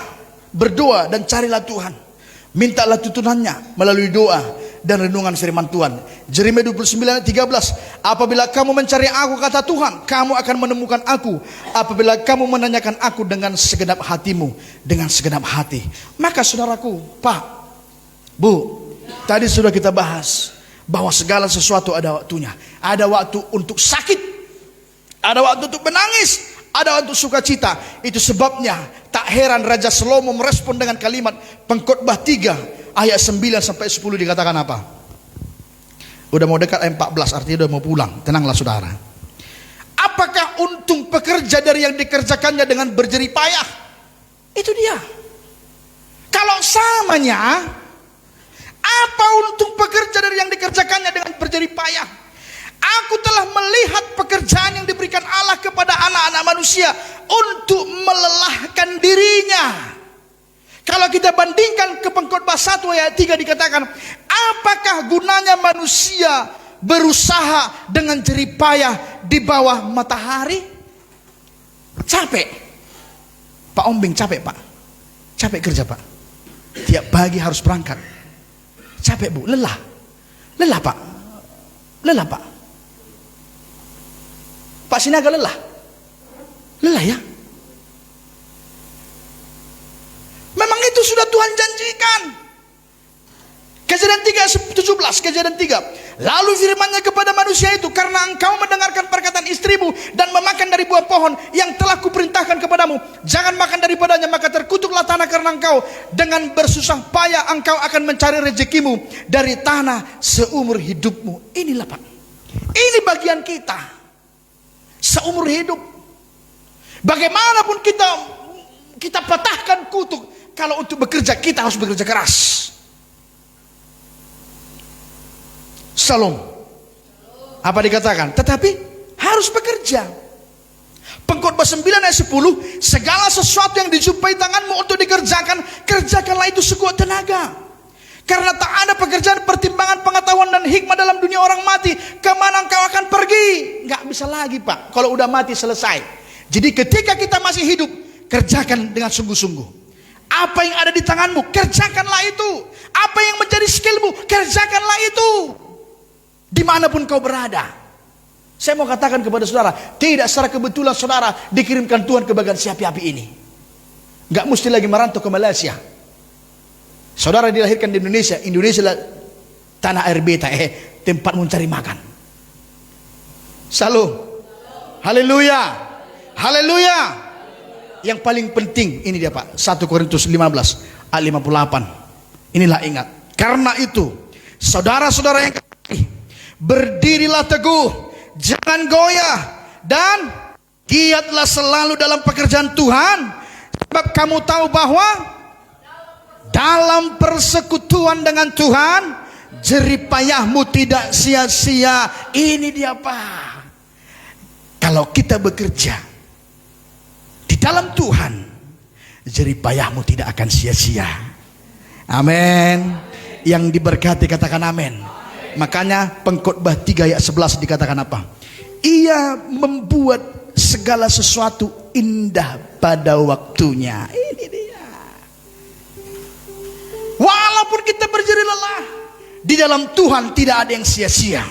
berdoa dan carilah Tuhan. Mintalah tuntunannya melalui doa dan renungan firman Tuhan. Jeremia 29 ayat 13. Apabila kamu mencari aku, kata Tuhan, kamu akan menemukan aku. Apabila kamu menanyakan aku dengan segenap hatimu, dengan segenap hati. Maka saudaraku, Pak, Bu, tadi sudah kita bahas bahwa segala sesuatu ada waktunya. Ada waktu untuk sakit, ada waktu untuk menangis, ada waktu sukacita. Itu sebabnya tak heran Raja Salomo merespon dengan kalimat Pengkhotbah 3 ayat 9 sampai 10 dikatakan apa? Udah mau dekat ayat 14, artinya udah mau pulang. Tenanglah saudara. Apakah untung pekerja dari yang dikerjakannya dengan berjerih payah? Itu dia. Kalau samanya, apa untung pekerja dari yang dikerjakannya dengan berjerih payah? Aku telah melihat pekerjaan yang diberikan Allah kepada anak-anak manusia untuk melelahkan dirinya. Kalau kita bandingkan ke Pengkhotbah 1 ayat 3 dikatakan, apakah gunanya manusia berusaha dengan jerih payah di bawah matahari? Capek. Pak Ombing capek, Pak. Capek kerja, Pak. Tiap pagi harus berangkat. Capek, Bu. Lelah. Lelah, Pak. Lelah, Pak. Pak Sinaga lelah. Lelah ya. Memang itu sudah Tuhan janjikan. Kejadian 3:17, Kejadian 3. Lalu firman-Nya kepada manusia itu, karena engkau mendengarkan perkataan istrimu dan memakan dari buah pohon yang telah kuperintahkan kepadamu, jangan makan daripadanya, maka terkutuklah tanah karena engkau. Dengan bersusah payah engkau akan mencari rezekimu dari tanah seumur hidupmu. Inilah, Pak. Ini bagian kita seumur hidup. Bagaimanapun kita patahkan kutuk, kalau untuk bekerja kita harus bekerja keras. Shalom. Apa dikatakan? Tetapi harus bekerja. Pengkhotbah 9 ayat 10, segala sesuatu yang dijumpai tanganmu untuk dikerjakan, kerjakanlah itu sekuat tenaga. Karena tak ada pekerjaan, pertimbangan, pengetahuan dan hikmah dalam dunia orang mati. Kemana engkau akan pergi? Nggak bisa lagi, Pak. Kalau udah mati selesai. Jadi ketika kita masih hidup, kerjakan dengan sungguh-sungguh. Apa yang ada di tanganmu, kerjakanlah itu. Apa yang menjadi skillmu, kerjakanlah itu. Dimanapun kau berada. Saya mau katakan kepada saudara, tidak secara kebetulan saudara dikirimkan Tuhan ke bagian si api-api ini. Nggak mesti lagi merantau ke Malaysia. Saudara dilahirkan di Indonesia. Indonesia adalah tanah air beta, tempat mencari makan. Salam. Haleluya. Haleluya. Yang paling penting ini dia, Pak. 1 Korintus 15 ayat 58. Inilah ingat. Karena itu, saudara-saudara yang kekasih, berdirilah teguh, jangan goyah, dan giatlah selalu dalam pekerjaan Tuhan, sebab kamu tahu bahwa dalam persekutuan dengan Tuhan, jerih payahmu tidak sia-sia. Ini dia, Pak. Kalau kita bekerja di dalam Tuhan, jerih payahmu tidak akan sia-sia. Amin. Yang diberkati katakan amin. Makanya Pengkhotbah 3 ayat 11 dikatakan apa? Ia membuat segala sesuatu indah pada waktunya. Ini dia. Walaupun kita berjerih lelah, di dalam Tuhan tidak ada yang sia-sia.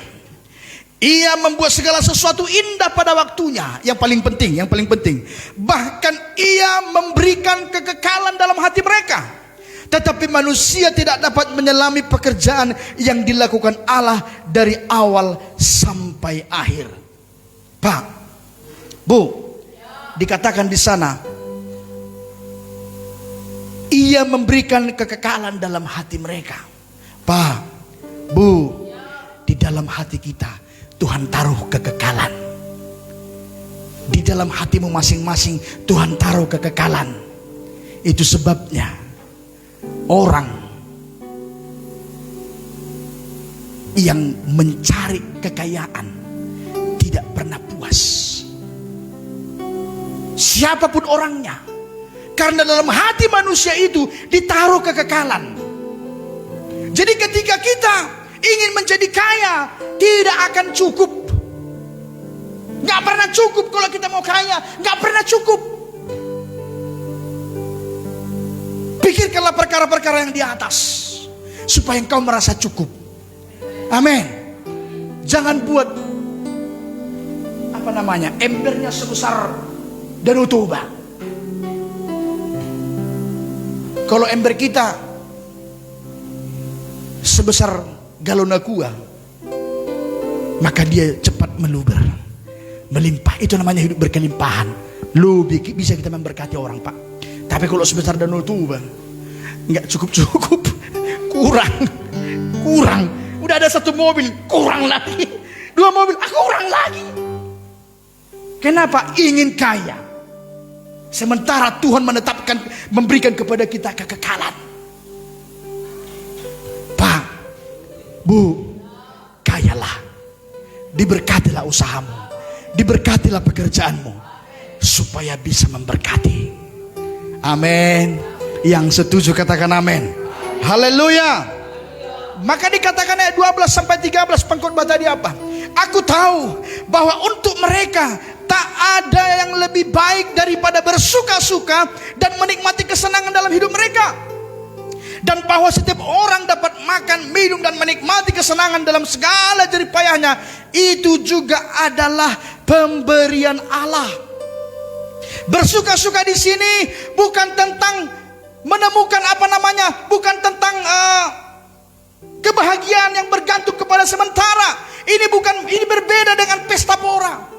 Ia membuat segala sesuatu indah pada waktunya. Yang paling penting. Bahkan ia memberikan kekekalan dalam hati mereka. Tetapi manusia tidak dapat menyelami pekerjaan yang dilakukan Allah dari awal sampai akhir. Pak, Bu, dikatakan di sana, ia memberikan kekekalan dalam hati mereka. Pak, Bu, di dalam hati kita Tuhan taruh kekekalan. Di dalam hatimu masing-masing Tuhan taruh kekekalan. Itu sebabnya orang yang mencari kekayaan tidak pernah puas. Siapapun orangnya. Karena dalam hati manusia itu ditaruh kekekalan. Jadi ketika kita ingin menjadi kaya, tidak akan cukup. Gak pernah cukup kalau kita mau kaya. Gak pernah cukup. Pikirkanlah perkara-perkara yang di atas, supaya engkau merasa cukup. Amin. Jangan buat embernya sebesar Danau Toba. Kalau ember kita sebesar galon aqua, maka dia cepat meluber, melimpah. Itu namanya hidup berkelimpahan. Lebih bisa kita memberkati orang, Pak. Tapi kalau sebesar Danau Toba, nggak cukup, kurang. Udah ada 1 mobil, kurang lagi. 2 mobil, kurang lagi. Kenapa? Ingin kaya. Sementara Tuhan memberikan kepada kita kekekalan. Pak, Bu, kayalah. Diberkatilah usahamu, diberkatilah pekerjaanmu, supaya bisa memberkati. Amin. Yang setuju katakan amin. Haleluya. Maka dikatakan ayat 12 sampai 13 pengkhotbah tadi apa? Aku tahu bahwa untuk mereka tak ada yang lebih baik daripada bersuka-suka dan menikmati kesenangan dalam hidup mereka. Dan bahwa setiap orang dapat makan, minum dan menikmati kesenangan dalam segala jerih payahnya, itu juga adalah pemberian Allah. Bersuka-suka di sini bukan tentang menemukan bukan tentang kebahagiaan yang bergantung kepada sementara. Ini berbeda dengan pesta pora.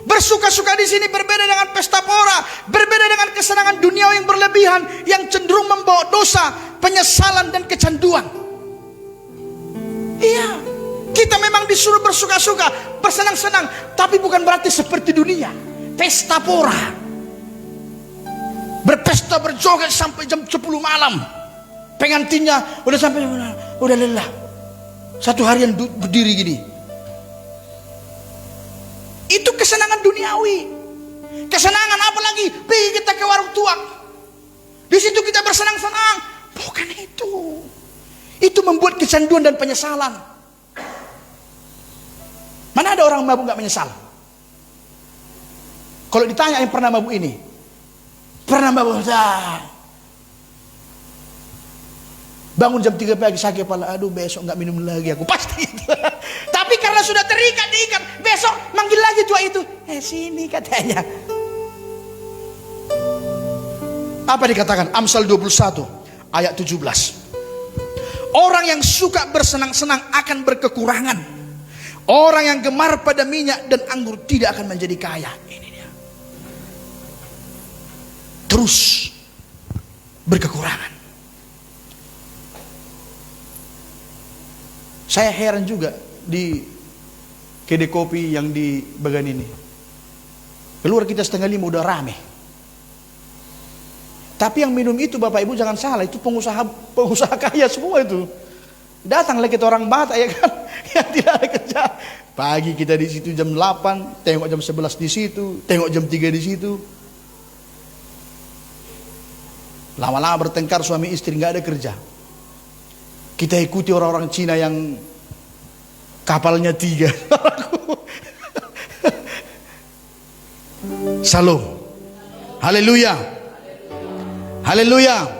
Bersuka-suka di sini berbeda dengan pesta pora, berbeda dengan kesenangan dunia yang berlebihan yang cenderung membawa dosa, penyesalan dan kecanduan. Iya, kita memang disuruh bersuka-suka, bersenang-senang, tapi bukan berarti seperti dunia. Pesta pora, berpesta berjoget sampai jam 10 malam. Pengantinnya udah lelah, satu harian berdiri gini. Itu kesenangan duniawi. Kesenangan apalagi? Pergi kita ke warung tuak, di situ kita bersenang-senang. Bukan itu. Itu membuat kecanduan dan penyesalan. Mana ada orang mabuk gak menyesal? Kalau ditanya yang pernah mabuk ini, pernah mabuk, bangun jam 3 pagi sakit kepala, aduh besok gak minum lagi aku, pasti itu. Tapi karena sudah diikat, besok manggil lagi tua itu, sini katanya. Apa dikatakan? Amsal 21 ayat 17. Orang yang suka bersenang-senang akan berkekurangan. Orang yang gemar pada minyak dan anggur tidak akan menjadi kaya. Ini dia. Terus berkekurangan. Saya heran juga di kedai kopi yang di bagian ini. Keluar kita 4:30 udah rame. Tapi yang minum itu Bapak Ibu jangan salah, itu pengusaha kaya semua itu. Datanglah kita orang Batak ya kan, yang tidak ada kerja. Pagi kita di situ jam 8, tengok jam 11 di situ, tengok jam 3 di situ. Lama-lama bertengkar suami istri, nggak ada kerja. Kita ikuti orang-orang Cina yang kapalnya 3. Salam. Haleluya. Haleluya.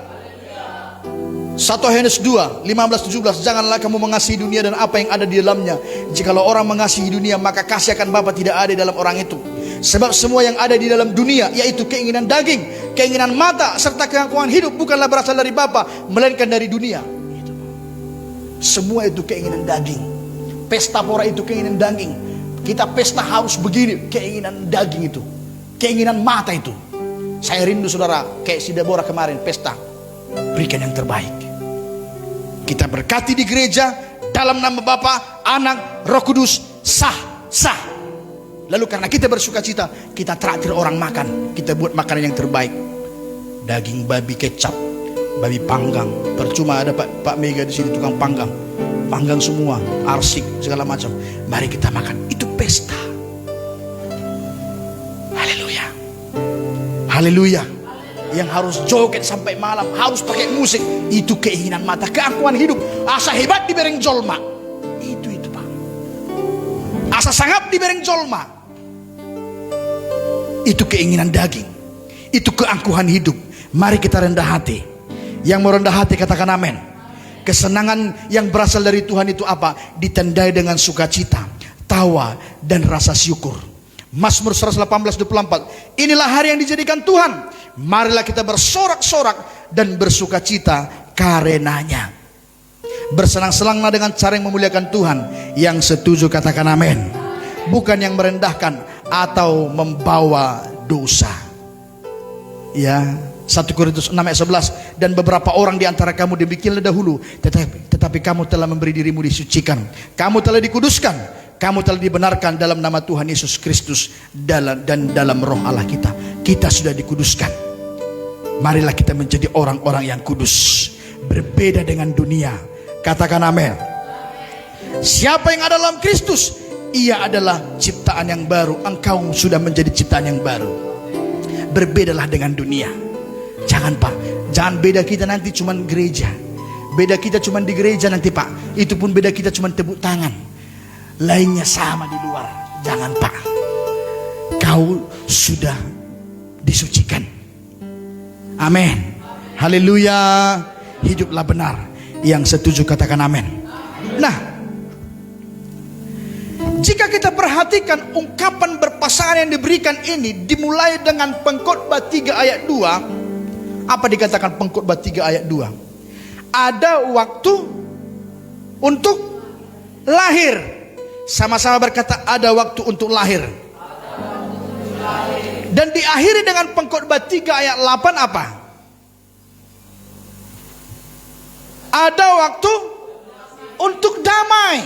1 Yohanes 2, 15-17. Janganlah kamu mengasihi dunia dan apa yang ada di dalamnya. Jikalau orang mengasihi dunia, maka kasih akan Bapa tidak ada dalam orang itu. Sebab semua yang ada di dalam dunia, yaitu keinginan daging, keinginan mata, serta keangkuhan hidup, bukanlah berasal dari Bapa, melainkan dari dunia. Semua itu keinginan daging. Pesta pora itu keinginan daging. Kita pesta harus begini, keinginan daging itu, keinginan mata itu. Saya rindu saudara, kayak si Deborah kemarin pesta, berikan yang terbaik. Kita berkati di gereja dalam nama Bapa, Anak, Roh Kudus, sah. Lalu karena kita bersuka cita, kita traktir orang makan, kita buat makanan yang terbaik. Daging babi kecap, babi panggang. Percuma ada Pak Mega di sini tukang panggang semua, arsik segala macam. Mari kita makan, itu pesta. Haleluya. Haleluya. Yang harus joget sampai malam, harus pakai musik, itu keinginan mata, keangkuhan hidup. Asa hebat di bereng jolma, itu Pak. Asa sangap di bereng jolma, itu keinginan daging, itu keangkuhan hidup. Mari kita rendah hati. Yang mau rendah hati katakan amin. Kesenangan yang berasal dari Tuhan itu apa? Ditandai dengan sukacita, tawa dan rasa syukur. Mazmur 118:24. Inilah hari yang dijadikan Tuhan, marilah kita bersorak-sorak dan bersukacita karenanya. Bersenang-senanglah dengan cara yang memuliakan Tuhan. Yang setuju katakan amin. Bukan yang merendahkan atau membawa dosa. Ya, 1 Korintus 6 ayat 11. Dan beberapa orang di antara kamu demikianlah dahulu, tetapi kamu telah memberi dirimu disucikan, kamu telah dikuduskan, kamu telah dibenarkan dalam nama Tuhan Yesus Kristus dan dalam roh Allah kita. Kita sudah dikuduskan. Marilah kita menjadi orang-orang yang kudus, berbeda dengan dunia. Katakan amin. Siapa yang ada dalam Kristus, ia adalah ciptaan yang baru. Engkau sudah menjadi ciptaan yang baru. Berbedalah dengan dunia. Jangan Pak, jangan beda kita nanti cuman gereja. Beda kita cuman di gereja nanti Pak. Itu pun beda kita cuman tepuk tangan. Lainnya sama di luar. Jangan Pak. Kau sudah disucikan. Amin. Haleluya. Hiduplah benar. Yang setuju katakan amin. Nah, jika kita perhatikan ungkapan berpasangan yang diberikan ini dimulai dengan Pengkhotbah 3 ayat 2. Apa dikatakan Pengkhotbah 3 ayat 2? Ada waktu untuk lahir. Sama-sama berkata ada waktu untuk lahir. Dan diakhiri dengan Pengkhotbah 3 ayat 8 apa? Ada waktu untuk damai.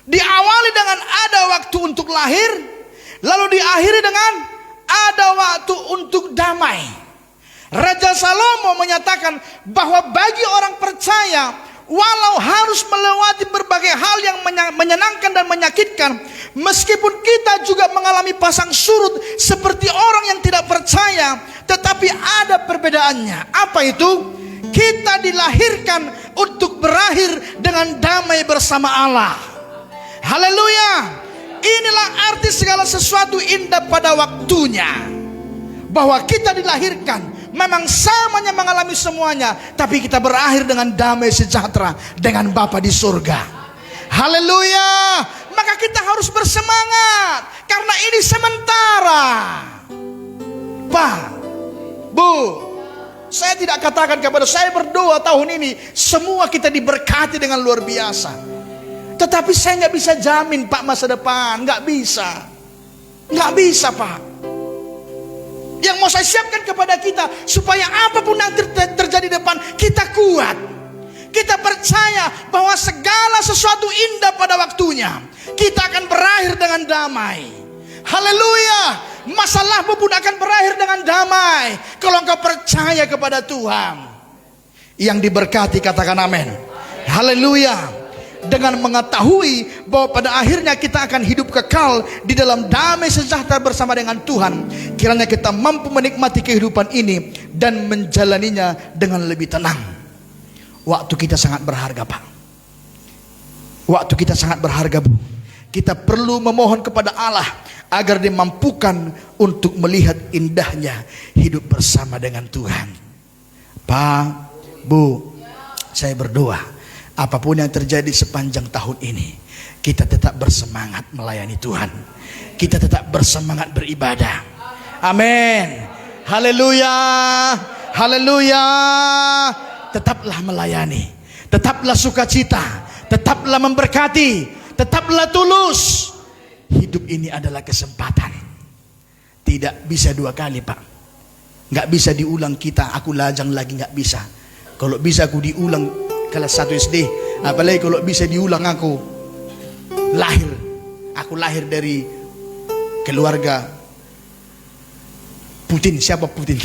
Diawali dengan ada waktu untuk lahir, lalu diakhiri dengan ada waktu untuk damai. Raja Salomo menyatakan bahwa bagi orang percaya, walau harus melewati berbagai hal yang menyenangkan dan menyakitkan, meskipun kita juga mengalami pasang surut seperti orang yang tidak percaya, tetapi ada perbedaannya. Apa itu? Kita dilahirkan untuk berakhir dengan damai bersama Allah. Haleluya. Inilah arti segala sesuatu indah pada waktunya. Bahwa kita dilahirkan memang samanya mengalami semuanya, tapi kita berakhir dengan damai sejahtera dengan Bapa di surga. Haleluya. Maka kita harus bersemangat, karena ini sementara. Pak, Bu, saya tidak katakan kepada saya berdoa tahun ini semua kita diberkati dengan luar biasa. Tetapi saya nggak bisa jamin Pak masa depan, nggak bisa, Pak. Yang mau saya siapkan kepada kita supaya apapun yang terjadi depan kita kuat. Kita percaya bahwa segala sesuatu indah pada waktunya. Kita akan berakhir dengan damai. Haleluya. Masalahmu pun akan berakhir dengan damai kalau engkau percaya kepada Tuhan. Yang diberkati katakan amin. Haleluya. Dengan mengetahui bahwa pada akhirnya kita akan hidup kekal di dalam damai sejahtera bersama dengan Tuhan, kiranya kita mampu menikmati kehidupan ini dan menjalaninya dengan lebih tenang. Waktu kita sangat berharga Pak. Waktu kita sangat berharga Bu. Kita perlu memohon kepada Allah agar dimampukan untuk melihat indahnya hidup bersama dengan Tuhan. Pak, Bu, saya berdoa apapun yang terjadi sepanjang tahun ini, kita tetap bersemangat melayani Tuhan. Kita tetap bersemangat beribadah. Amin. Haleluya. Haleluya. Tetaplah melayani. Tetaplah sukacita. Tetaplah memberkati. Tetaplah tulus. Hidup ini adalah kesempatan. Tidak bisa dua kali Pak. Nggak bisa diulang kita. Aku lajang lagi nggak bisa. Kalau bisa aku diulang kelas 1 SD. Apalagi kalau bisa diulang aku lahir. Aku lahir dari keluarga Putin. Siapa Putin?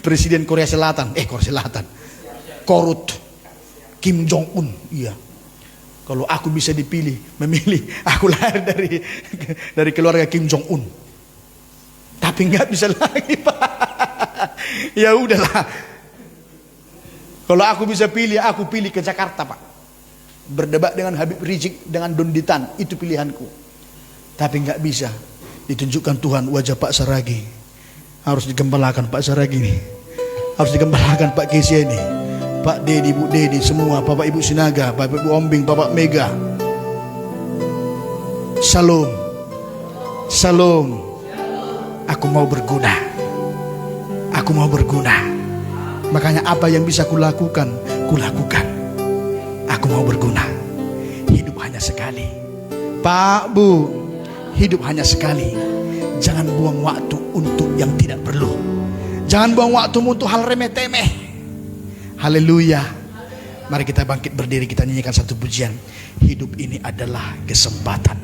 Presiden Korea Selatan. Korea Selatan. Korut. Kim Jong Un. Iya. Kalau aku bisa memilih, aku lahir dari keluarga Kim Jong Un. Tapi nggak bisa lagi Pak. Ya udahlah. Kalau aku bisa pilih, aku pilih ke Jakarta Pak. Berdebat dengan Habib Rizik, dengan Donditan, itu pilihanku. Tapi nggak bisa. Ditunjukkan Tuhan wajah Pak Saragi. Harus digembalakan Pak Saragi ini. Harus digembalakan Pak Kesia ini. Pak Dedi, Bu Dedi, semua Bapak Ibu Sinaga, Bapak Ibu Ombing, Bapak Mega. Salam. Salam. Aku mau berguna. Aku mau berguna. Makanya apa yang bisa kulakukan, kulakukan. Aku mau berguna. Hidup hanya sekali. Pak, Bu, hidup hanya sekali. Jangan buang waktu untuk yang tidak perlu. Jangan buang waktu untuk hal remeh-temeh. Haleluya. Mari kita bangkit berdiri, kita nyanyikan satu pujian. Hidup ini adalah kesempatan.